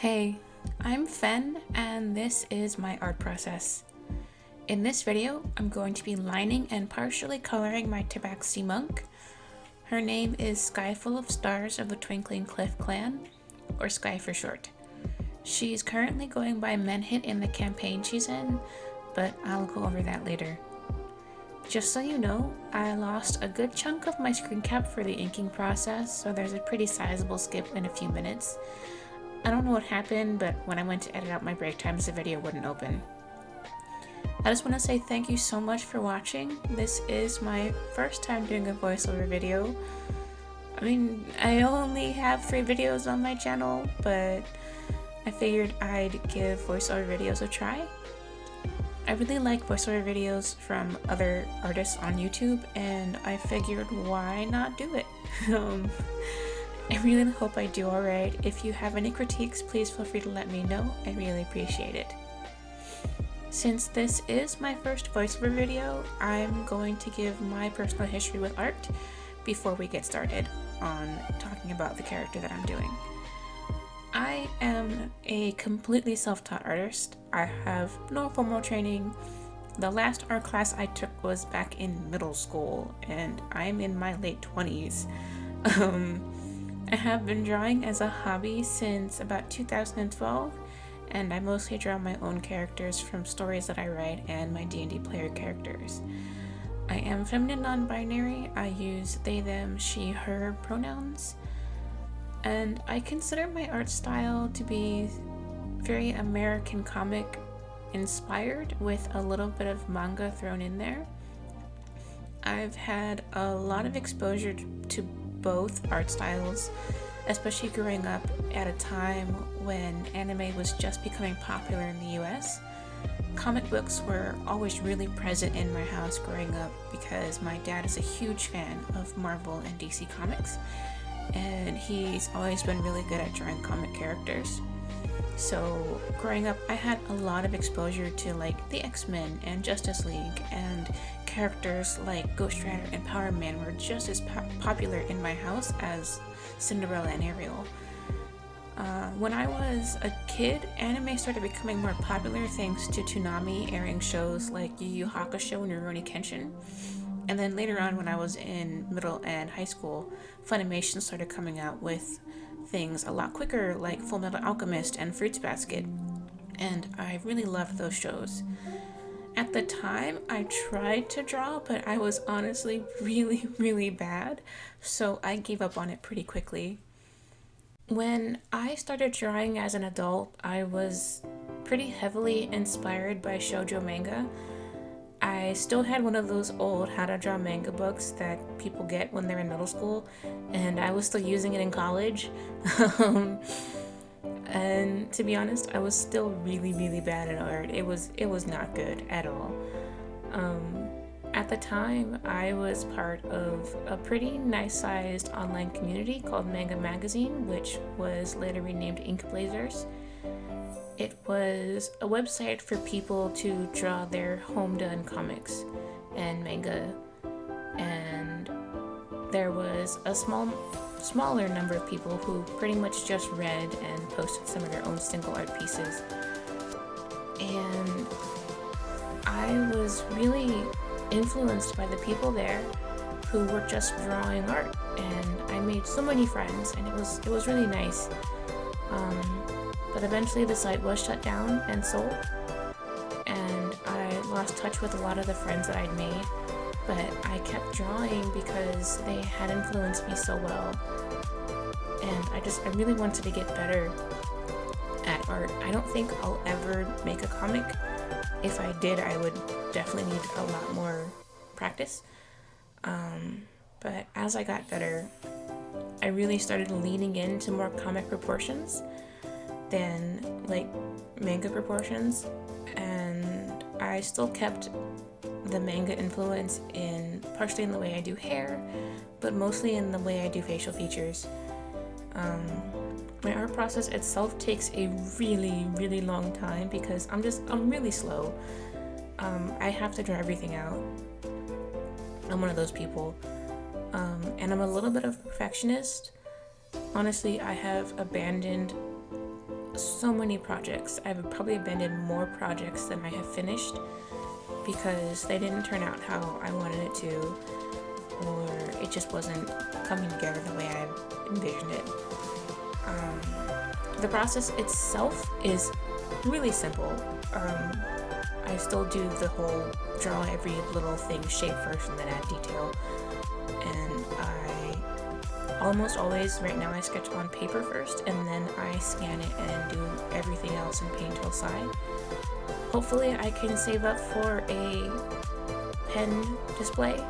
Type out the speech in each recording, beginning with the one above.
Hey, I'm Fen, and this is my art process. In this video, I'm going to be lining and partially coloring my tabaxi monk. Her name is Sky Full of Stars of the Twinkling Cliff Clan, or Sky for short. She's currently going by Menhit in the campaign she's in, but I'll go over that later. Just so you know, I lost a good chunk of my screen cap for the inking process, so there's a pretty sizable skip in a few minutes. I don't know what happened, but when I went to edit out my break times, the video wouldn't open. I just want to say thank you so much for watching. This is my first time doing a voiceover video. I mean, I only have 3 videos on my channel, but I figured I'd give voiceover videos a try. I really like voiceover videos from other artists on YouTube, and I figured why not do it? I really hope I do alright. If you have any critiques, please feel free to let me know. I really appreciate it. Since this is my first voiceover video, I'm going to give my personal history with art before we get started on talking about the character that I'm doing. I am a completely self-taught artist. I have no formal training. The last art class I took was back in middle school, and I'm in my late 20s. I have been drawing as a hobby since about 2012, and I mostly draw my own characters from stories that I write and my D&D player characters. I am feminine non-binary. I use they, them, she, her pronouns, and I consider my art style to be very American comic inspired with a little bit of manga thrown in there. I've had a lot of exposure to both art styles, especially growing up at a time when anime was just becoming popular in the US. Comic books were always really present in my house growing up because my dad is a huge fan of Marvel and DC comics, and he's always been really good at drawing comic characters. So growing up, I had a lot of exposure to like the X-Men and Justice League, and characters like Ghost Rider and Power Man were just as popular in my house as Cinderella and Ariel. When I was a kid, anime started becoming more popular thanks to Toonami airing shows like Yu Yu Hakusho and Rurouni Kenshin. And then later on, when I was in middle and high school, Funimation started coming out with things a lot quicker like Fullmetal Alchemist and Fruits Basket, and I really loved those shows. At the time, I tried to draw, but I was honestly really bad, so I gave up on it pretty quickly. When I started drawing as an adult, I was pretty heavily inspired by shoujo manga. I still had one of those old how to draw manga books that people get when they're in middle school, and I was still using it in college. And to be honest, I was still really bad at art. It was not good at all. At the time, I was part of a pretty nice sized online community called Manga Magazine, which was later renamed Ink Blazers. It was a website for people to draw their home done comics and manga, and there was a smaller number of people who pretty much just read and posted some of their own single art pieces. And I was really influenced by the people there who were just drawing art, and I made so many friends, and it was really nice. But eventually the site was shut down and sold, and I lost touch with a lot of the friends that I'd made, but I kept drawing because they had influenced me so well, and I really wanted to get better at art. I don't think I'll ever make a comic. If I did, I would definitely need a lot more practice, but as I got better, I really started leaning into more comic proportions than like manga proportions, and I still kept the manga influence partially in the way I do hair, but mostly in the way I do facial features. My art process itself takes a really long time because I'm really slow. I have to draw everything out. I'm one of those people, and I'm a little bit of a perfectionist. Honestly, I have abandoned so many projects. I've probably abandoned more projects than I have finished because they didn't turn out how I wanted it to, or it just wasn't coming together the way I envisioned it. The process itself is really simple. I still do the whole draw every little thing shape first and then add detail. And I almost always, right now, I sketch on paper first and then I scan it and do everything else in Paint Tool side. Hopefully I can save up for a pen display.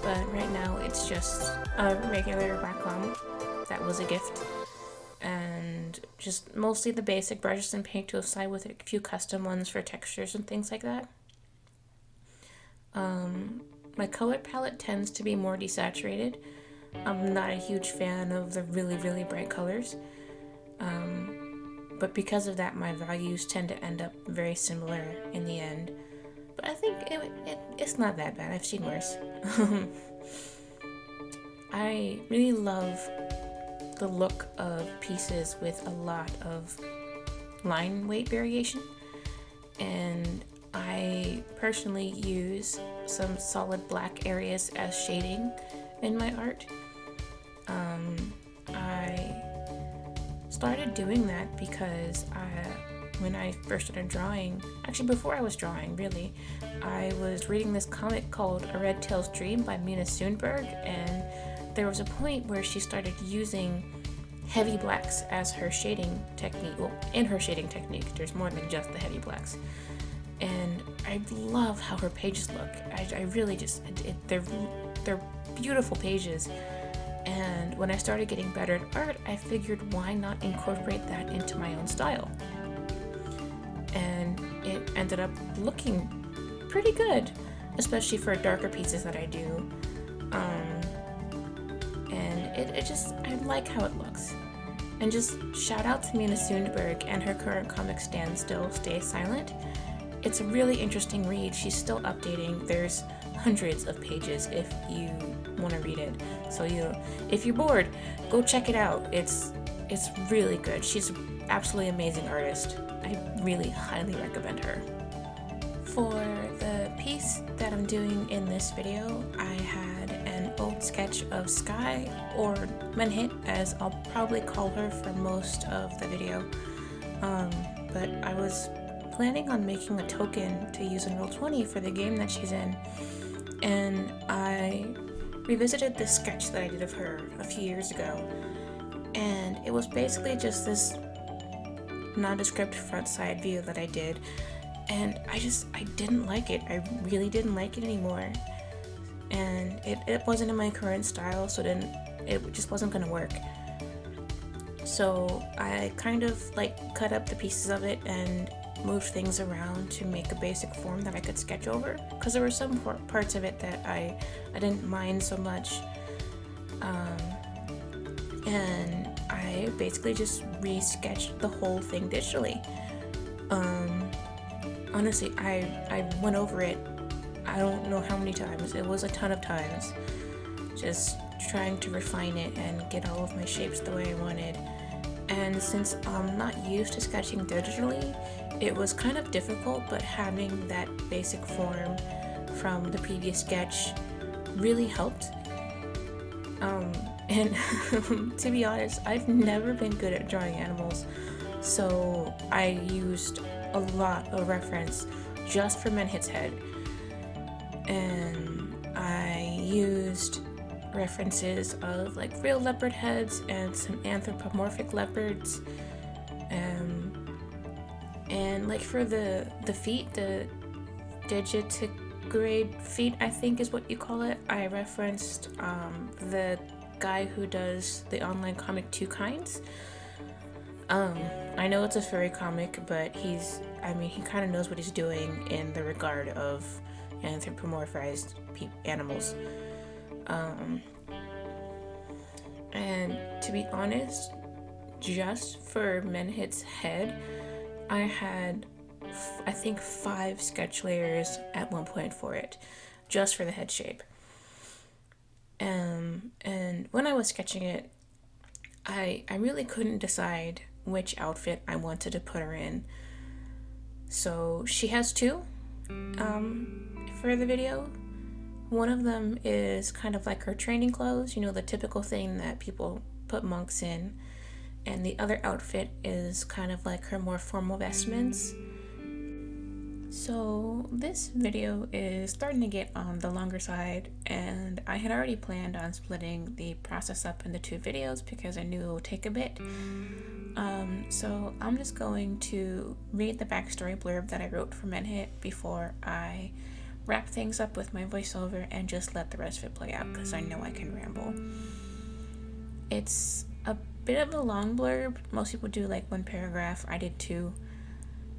But right now it's just a regular Wacom that was a gift, and just mostly the basic brushes and Paint Tool side with a few custom ones for textures and things like that. My color palette tends to be more desaturated. I'm not a huge fan of the really bright colors, but because of that my values tend to end up very similar in the end. But I think it's not that bad. I've seen worse. I really love the look of pieces with a lot of line weight variation, and I personally use some solid black areas as shading in my art. I started doing that because when I first started drawing, actually before I was drawing really, I was reading this comic called A Red Tail's Dream by Mina Sundberg, and there was a point where she started using heavy blacks as her shading technique. Well, in her shading technique, there's more than just the heavy blacks. And I love how her pages look. I really just, they're beautiful pages. And when I started getting better at art, I figured why not incorporate that into my own style. And it ended up looking pretty good, especially for darker pieces that I do. And it just, I like how it looks. And just shout out to Mina Sundberg and her current comic Stand Still, Stay Silent. It's a really interesting read. She's still updating. There's hundreds of pages if you want to read it. So if you're bored, go check it out. It's really good. She's an absolutely amazing artist. I really highly recommend her. For the piece that I'm doing in this video, I had an old sketch of Sky, or Menhit as I'll probably call her for most of the video. But I was planning on making a token to use in Roll20 for the game that she's in, and I revisited this sketch that I did of her a few years ago, and it was basically just this nondescript front side view that I did, and I didn't like it. I really didn't like it anymore, and it wasn't in my current style, so it just wasn't gonna work. So I kind of cut up the pieces of it and moved things around to make a basic form that I could sketch over, because there were some parts of it that I didn't mind so much, and I basically just re-sketched the whole thing digitally. Honestly, I went over it, I don't know how many times. It was a ton of times, just trying to refine it and get all of my shapes the way I wanted. And since I'm not used to sketching digitally, it was kind of difficult, but having that basic form from the previous sketch really helped. And to be honest, I've never been good at drawing animals, so I used a lot of reference just for Menhit's head, and I used references of real leopard heads and some anthropomorphic leopards, and for the feet, the digitigrade feet, I think is what you call it, I referenced the guy who does the online comic Two Kinds. I know it's a furry comic, but he kind of knows what he's doing in the regard of anthropomorphized animals. And to be honest, just for Menhit's head, I had, I think, 5 sketch layers at one point for it, just for the head shape. And when I was sketching it, I really couldn't decide which outfit I wanted to put her in. So she has two for the video. One of them is kind of like her training clothes, you know, the typical thing that people put monks in. And the other outfit is kind of like her more formal vestments. So this video is starting to get on the longer side, and I had already planned on splitting the process up into two videos because I knew it would take a bit. So I'm just going to read the backstory blurb that I wrote for Menhit before I wrap things up with my voiceover and just let the rest of it play out because I know I can ramble. It's a bit of a long blurb. Most people do like one paragraph. I did two.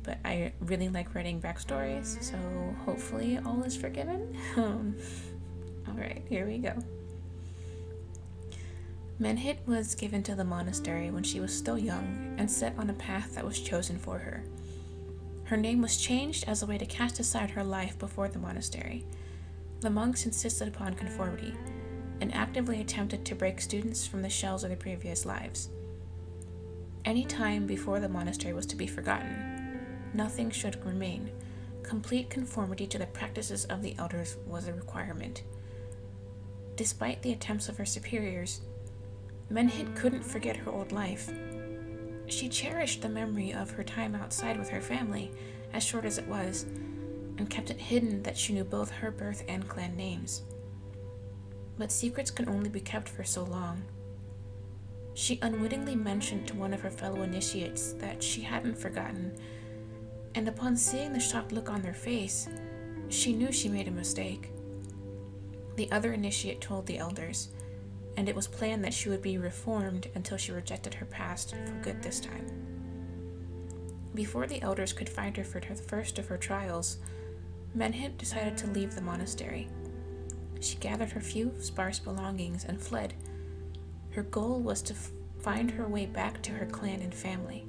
But I really like writing backstories, so hopefully all is forgiven. Alright, here we go. Menhit was given to the monastery when she was still young and set on a path that was chosen for her. Her name was changed as a way to cast aside her life before the monastery. The monks insisted upon conformity and actively attempted to break students from the shells of their previous lives. Any time before the monastery was to be forgotten. Nothing should remain. Complete conformity to the practices of the elders was a requirement. Despite the attempts of her superiors, Menhit couldn't forget her old life. She cherished the memory of her time outside with her family, as short as it was, and kept it hidden that she knew both her birth and clan names. But secrets can only be kept for so long. She unwittingly mentioned to one of her fellow initiates that she hadn't forgotten, and upon seeing the shocked look on their face, she knew she made a mistake. The other initiate told the elders, and it was planned that she would be reformed until she rejected her past for good this time. Before the elders could find her for the first of her trials, Menhit decided to leave the monastery. She gathered her few sparse belongings and fled. Her goal was to find her way back to her clan and family.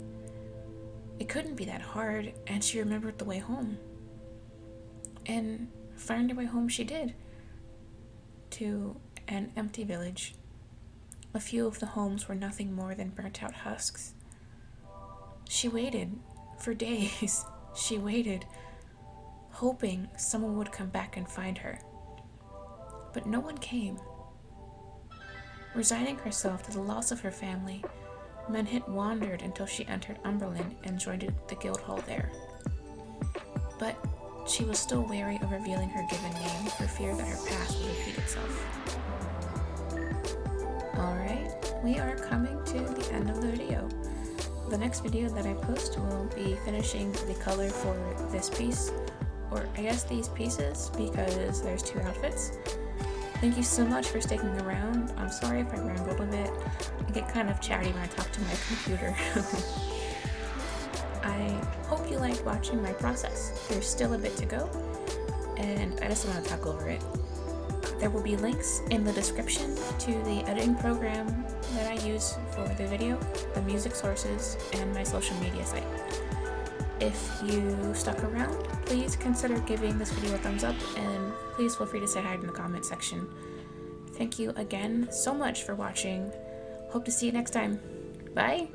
It couldn't be that hard, and she remembered the way home. And find her way home she did, to an empty village. A few of the homes were nothing more than burnt-out husks. She waited for days. She waited, hoping someone would come back and find her. But no one came. Resigning herself to the loss of her family, Menhit wandered until she entered Umberland and joined the guild hall there. But she was still wary of revealing her given name for fear that her past would repeat itself. Alright, we are coming to the end of the video. The next video that I post will be finishing the color for this piece, or I guess these pieces, because there's two outfits. Thank you so much for sticking around. I'm sorry if I rambled a bit. I get kind of chatty when I talk to my computer. I hope you liked watching my process. There's still a bit to go, and I just want to talk over it. There will be links in the description to the editing program that I use for the video, the music sources, and my social media site. If you stuck around, please consider giving this video a thumbs up, and please feel free to say hi in the comment section. Thank you again so much for watching. Hope to see you next time. Bye!